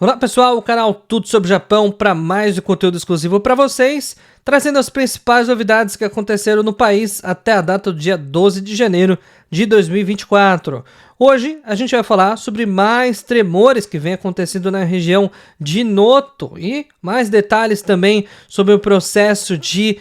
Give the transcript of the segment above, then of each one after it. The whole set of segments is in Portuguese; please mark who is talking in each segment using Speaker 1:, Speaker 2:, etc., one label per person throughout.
Speaker 1: Olá pessoal, o canal Tudo sobre Japão para mais um conteúdo exclusivo para vocês, trazendo as principais novidades que aconteceram no país até a data do dia 12 de janeiro de 2024. Hoje a gente vai falar sobre mais tremores que vem acontecendo na região de Noto e mais detalhes também sobre o processo de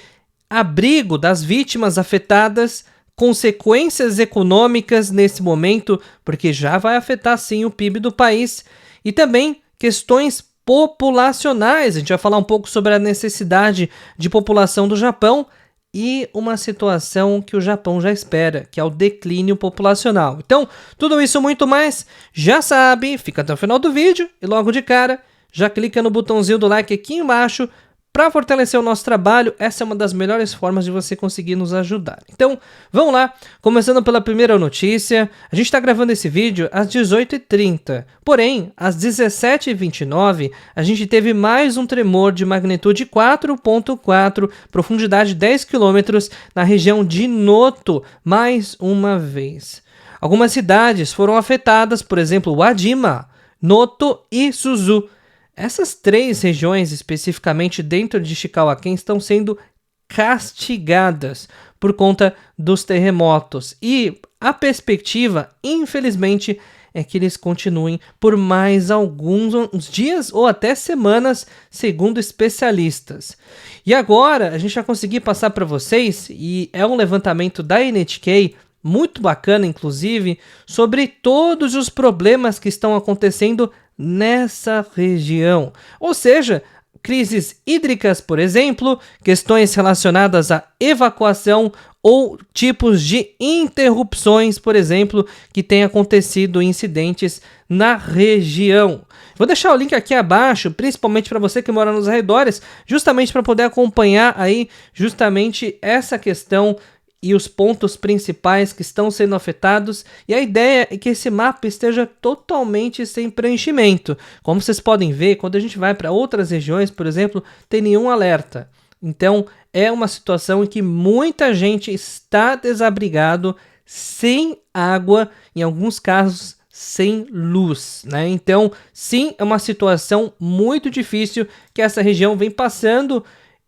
Speaker 1: abrigo das vítimas afetadas, consequências econômicas nesse momento, porque já vai afetar sim o PIB do país, e também questões populacionais. A gente vai falar um pouco sobre a necessidade de população do Japão e uma situação que o Japão já espera, que é o declínio populacional. Então, tudo isso e muito mais, já sabe, fica até o final do vídeo e logo de cara, já clica no botãozinho do like aqui embaixo para fortalecer o nosso trabalho. Essa é uma das melhores formas de você conseguir nos ajudar. Então, vamos lá, começando pela primeira notícia. A gente está gravando esse vídeo às 18h30, porém, às 17h29, a gente teve mais um tremor de magnitude 4.4, profundidade 10 km, na região de Noto, mais uma vez. Algumas cidades foram afetadas, por exemplo, Wajima, Noto e Suzu. Essas três regiões, especificamente dentro de Ishikawa-ken, estão sendo castigadas por conta dos terremotos. E a perspectiva, infelizmente, é que eles continuem por mais alguns dias ou até semanas, segundo especialistas. E agora a gente vai conseguir passar para vocês, e é um levantamento da NHK, muito bacana inclusive, sobre todos os problemas que estão acontecendo nessa região, ou seja, crises hídricas, por exemplo, questões relacionadas à evacuação ou tipos de interrupções, por exemplo, que tem acontecido incidentes na região. Vou deixar o link aqui abaixo, principalmente para você que mora nos arredores, justamente para poder acompanhar aí justamente essa questão e os pontos principais que estão sendo afetados, e a ideia é que esse mapa esteja totalmente sem preenchimento. Como vocês podem ver, quando a gente vai para outras regiões, por exemplo, tem nenhum alerta. Então é uma situação em que muita gente está desabrigado, sem água, em alguns casos sem luz, né? Então sim, é uma situação muito difícil que essa região vem passando.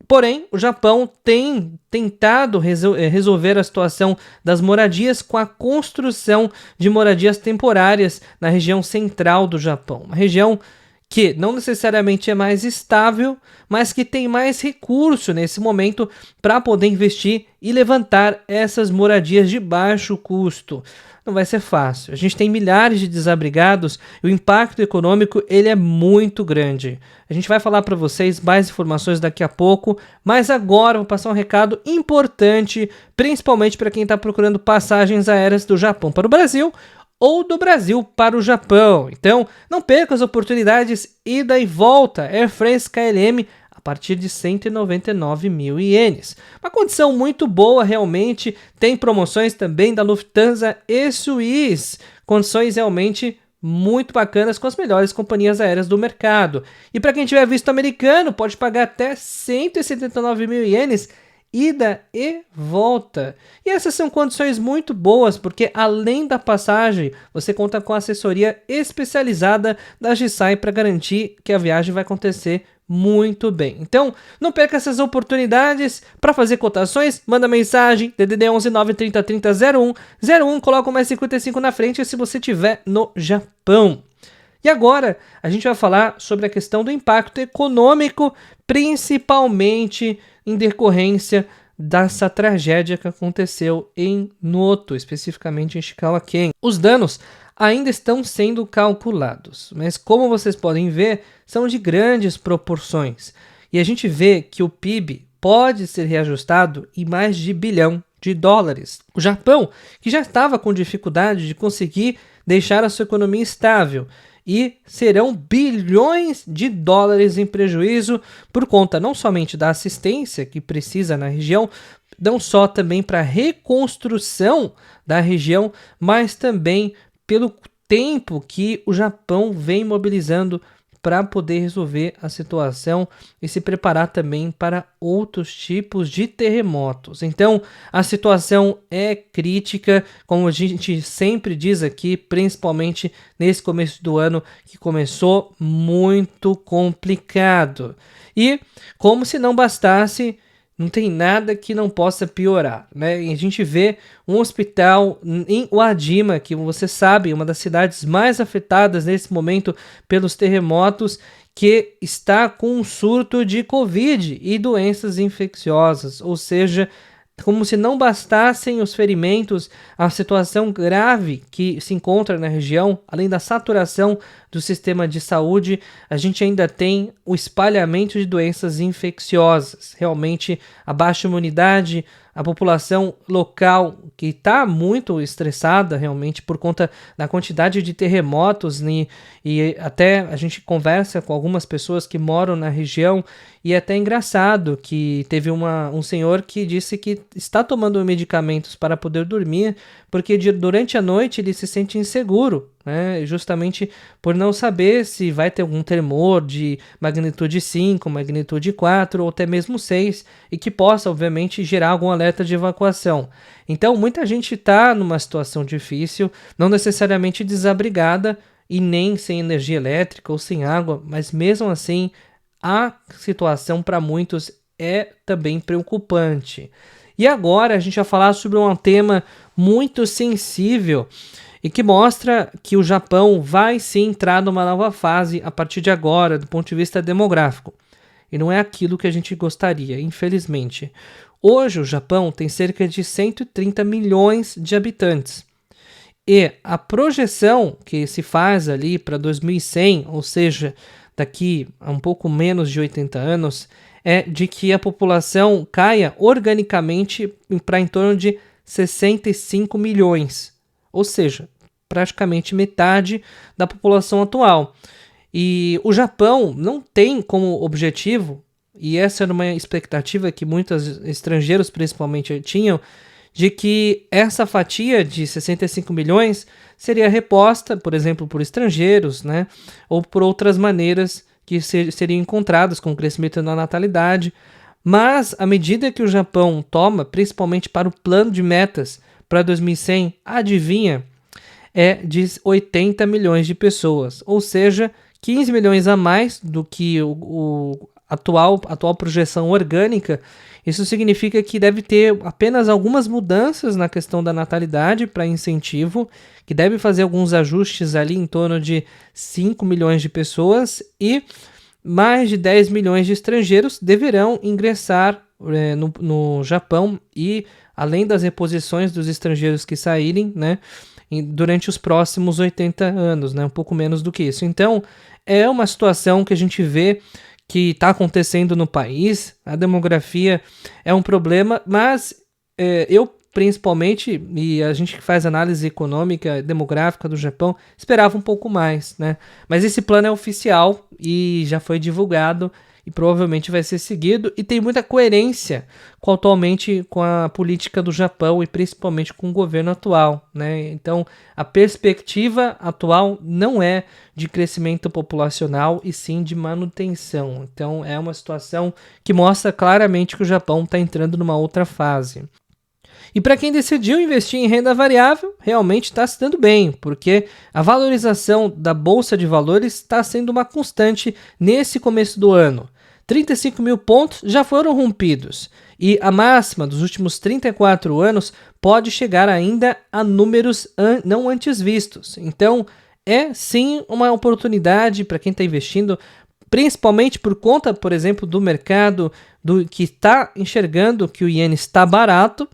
Speaker 1: Porém, o Japão tem tentado resolver a situação das moradias com a construção de moradias temporárias na região central do Japão. Uma região que não necessariamente é mais estável, mas que tem mais recurso nesse momento para poder investir e levantar essas moradias de baixo custo. Não vai ser fácil. A gente tem milhares de desabrigados e o impacto econômico ele é muito grande. A gente vai falar para vocês mais informações daqui a pouco, mas agora eu vou passar um recado importante, principalmente para quem está procurando passagens aéreas do Japão para o Brasil ou do Brasil para o Japão. Então, não perca as oportunidades ida e volta. Air France KLM a partir de 199 mil ienes. Uma condição muito boa realmente, tem promoções também da Lufthansa e Swiss, condições realmente muito bacanas com as melhores companhias aéreas do mercado. E para quem tiver visto americano, pode pagar até 179 mil ienes, ida e volta. E essas são condições muito boas, porque além da passagem, você conta com a assessoria especializada da Jisai para garantir que a viagem vai acontecer muito bem. Então, não perca essas oportunidades. Para fazer cotações, manda mensagem DDD 11 930 30 01, coloca o mais 55 na frente se você estiver no Japão. E agora, a gente vai falar sobre a questão do impacto econômico, principalmente em decorrência dessa tragédia que aconteceu em Noto, especificamente em Ishikawa-ken. Os danos ainda estão sendo calculados, mas como vocês podem ver, são de grandes proporções. E a gente vê que o PIB pode ser reajustado em mais de $1 bilhão. O Japão, que já estava com dificuldade de conseguir deixar a sua economia estável, e serão bilhões de dólares em prejuízo por conta não somente da assistência que precisa na região, não só também para a reconstrução da região, mas também pelo tempo que o Japão vem mobilizando para poder resolver a situação e se preparar também para outros tipos de terremotos. Então, a situação é crítica, como a gente sempre diz aqui, principalmente nesse começo do ano, que começou muito complicado. E, como se não bastasse, não tem nada que não possa piorar, né? E a gente vê um hospital em Uadima, que você sabe, uma das cidades mais afetadas nesse momento pelos terremotos, que está com um surto de Covid e doenças infecciosas, ou seja, como se não bastassem os ferimentos, a situação grave que se encontra na região, além da saturação do sistema de saúde, a gente ainda tem o espalhamento de doenças infecciosas. Realmente, a baixa imunidade, a população local que está muito estressada realmente por conta da quantidade de terremotos, né? E até a gente conversa com algumas pessoas que moram na região e é até engraçado que teve um senhor que disse que está tomando medicamentos para poder dormir porque durante a noite ele se sente inseguro, né? Justamente por não saber se vai ter algum tremor de magnitude 5, magnitude 4 ou até mesmo 6 e que possa, obviamente, gerar algum alerta de evacuação. Então, muita gente está numa situação difícil, não necessariamente desabrigada e nem sem energia elétrica ou sem água, mas mesmo assim, a situação para muitos é também preocupante. E agora a gente vai falar sobre um tema muito sensível e que mostra que o Japão vai sim entrar numa nova fase a partir de agora, do ponto de vista demográfico. E não é aquilo que a gente gostaria, infelizmente. Hoje o Japão tem cerca de 130 milhões de habitantes. E a projeção que se faz ali para 2100, ou seja, daqui a um pouco menos de 80 anos, é de que a população caia organicamente para em torno de 65 milhões, ou seja, praticamente metade da população atual. E o Japão não tem como objetivo, e essa era uma expectativa que muitos estrangeiros principalmente tinham, de que essa fatia de 65 milhões seria reposta, por exemplo, por estrangeiros, né, ou por outras maneiras que seriam encontradas com o crescimento da natalidade. Mas à medida que o Japão toma, principalmente para o plano de metas para 2100, adivinha, é de 80 milhões de pessoas, ou seja, 15 milhões a mais do que a atual projeção orgânica. Isso significa que deve ter apenas algumas mudanças na questão da natalidade para incentivo, que deve fazer alguns ajustes ali em torno de 5 milhões de pessoas e mais de 10 milhões de estrangeiros deverão ingressar no Japão e além das reposições dos estrangeiros que saírem, né, durante os próximos 80 anos, né, um pouco menos do que isso. Então, é uma situação que a gente vê que está acontecendo no país. A demografia é um problema, mas eu principalmente, e a gente que faz análise econômica, demográfica do Japão, esperava um pouco mais, né? Mas esse plano é oficial e já foi divulgado e provavelmente vai ser seguido e tem muita coerência atualmente com a política do Japão e principalmente com o governo atual, né? Então, a perspectiva atual não é de crescimento populacional e sim de manutenção. Então, é uma situação que mostra claramente que o Japão está entrando numa outra fase. E para quem decidiu investir em renda variável, realmente está se dando bem, porque a valorização da Bolsa de Valores está sendo uma constante nesse começo do ano. 35 mil pontos já foram rompidos, e a máxima dos últimos 34 anos pode chegar ainda a números não antes vistos. Então, é sim uma oportunidade para quem está investindo, principalmente por conta, por exemplo, do mercado que está enxergando que o iene está barato.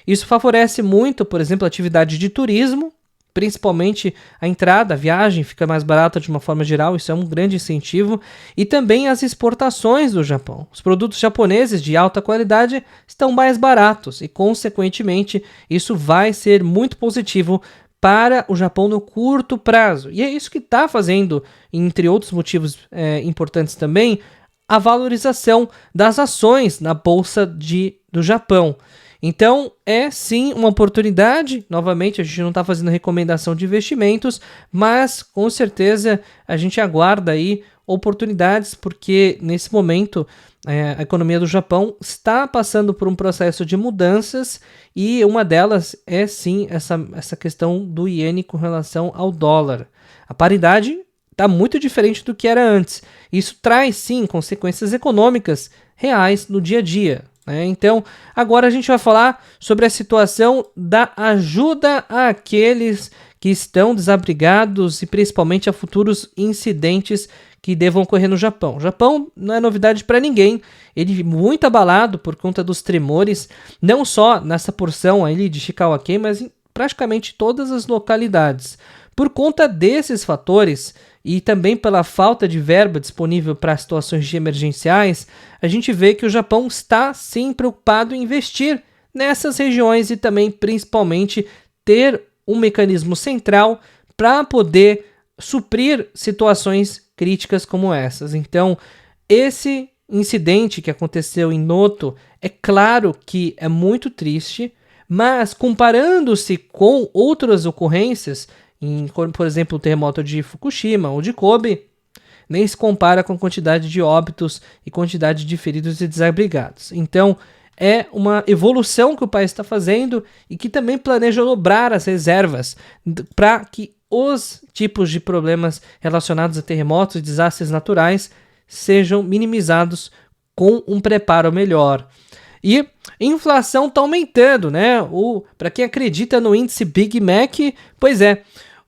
Speaker 1: Isso favorece muito, por exemplo, a atividade de turismo, principalmente a entrada, a viagem fica mais barata de uma forma geral, isso é um grande incentivo, e também as exportações do Japão. Os produtos japoneses de alta qualidade estão mais baratos e, consequentemente, isso vai ser muito positivo para o Japão no curto prazo. E é isso que está fazendo, entre outros motivos importantes também, a valorização das ações na Bolsa do Japão. Então, é sim uma oportunidade. Novamente, a gente não está fazendo recomendação de investimentos, mas com certeza a gente aguarda aí oportunidades, porque nesse momento a economia do Japão está passando por um processo de mudanças e uma delas é sim essa questão do iene com relação ao dólar. A paridade está muito diferente do que era antes. Isso traz sim consequências econômicas reais no dia a dia. Então, agora a gente vai falar sobre a situação da ajuda àqueles que estão desabrigados e principalmente a futuros incidentes que devam ocorrer no Japão. O Japão não é novidade para ninguém, ele muito abalado por conta dos tremores, não só nessa porção ali de Shikawa-ken, mas em praticamente todas as localidades. Por conta desses fatores e também pela falta de verba disponível para situações de emergenciais, a gente vê que o Japão está sim preocupado em investir nessas regiões e também principalmente ter um mecanismo central para poder suprir situações críticas como essas. Então, esse incidente que aconteceu em Noto, é claro que é muito triste, mas comparando-se com outras ocorrências, por exemplo, o terremoto de Fukushima ou de Kobe, nem se compara com a quantidade de óbitos e quantidade de feridos e desabrigados. Então, é uma evolução que o país está fazendo e que também planeja dobrar as reservas para que os tipos de problemas relacionados a terremotos e desastres naturais sejam minimizados com um preparo melhor. E inflação está aumentando, né? Para quem acredita no índice Big Mac, pois é,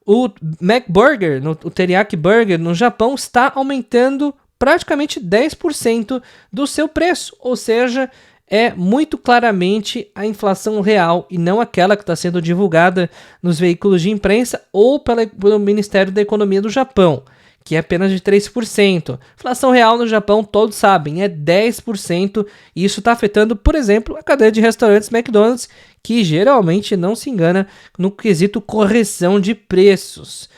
Speaker 1: o Mac Burger, o Teriyaki Burger no Japão está aumentando praticamente 10% do seu preço, ou seja, é muito claramente a inflação real e não aquela que está sendo divulgada nos veículos de imprensa ou pelo Ministério da Economia do Japão, que é apenas de 3%. Inflação real no Japão, todos sabem, é 10%, e isso está afetando, por exemplo, a cadeia de restaurantes McDonald's, que geralmente não se engana no quesito correção de preços.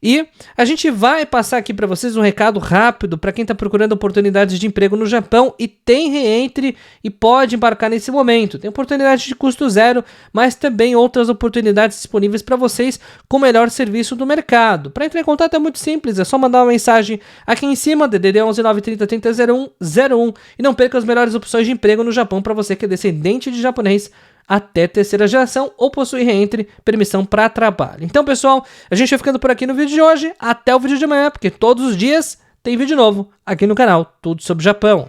Speaker 1: E a gente vai passar aqui para vocês um recado rápido para quem está procurando oportunidades de emprego no Japão e tem reentre e pode embarcar nesse momento. Tem oportunidade de custo zero, mas também outras oportunidades disponíveis para vocês com o melhor serviço do mercado. Para entrar em contato é muito simples, é só mandar uma mensagem aqui em cima, DDD 11 930 30 0101, e não perca as melhores opções de emprego no Japão para você que é descendente de japonês até terceira geração ou possui reentre, permissão para trabalho. Então, pessoal, a gente vai ficando por aqui no vídeo de hoje. Até o vídeo de amanhã, porque todos os dias tem vídeo novo aqui no canal Tudo Sobre Japão.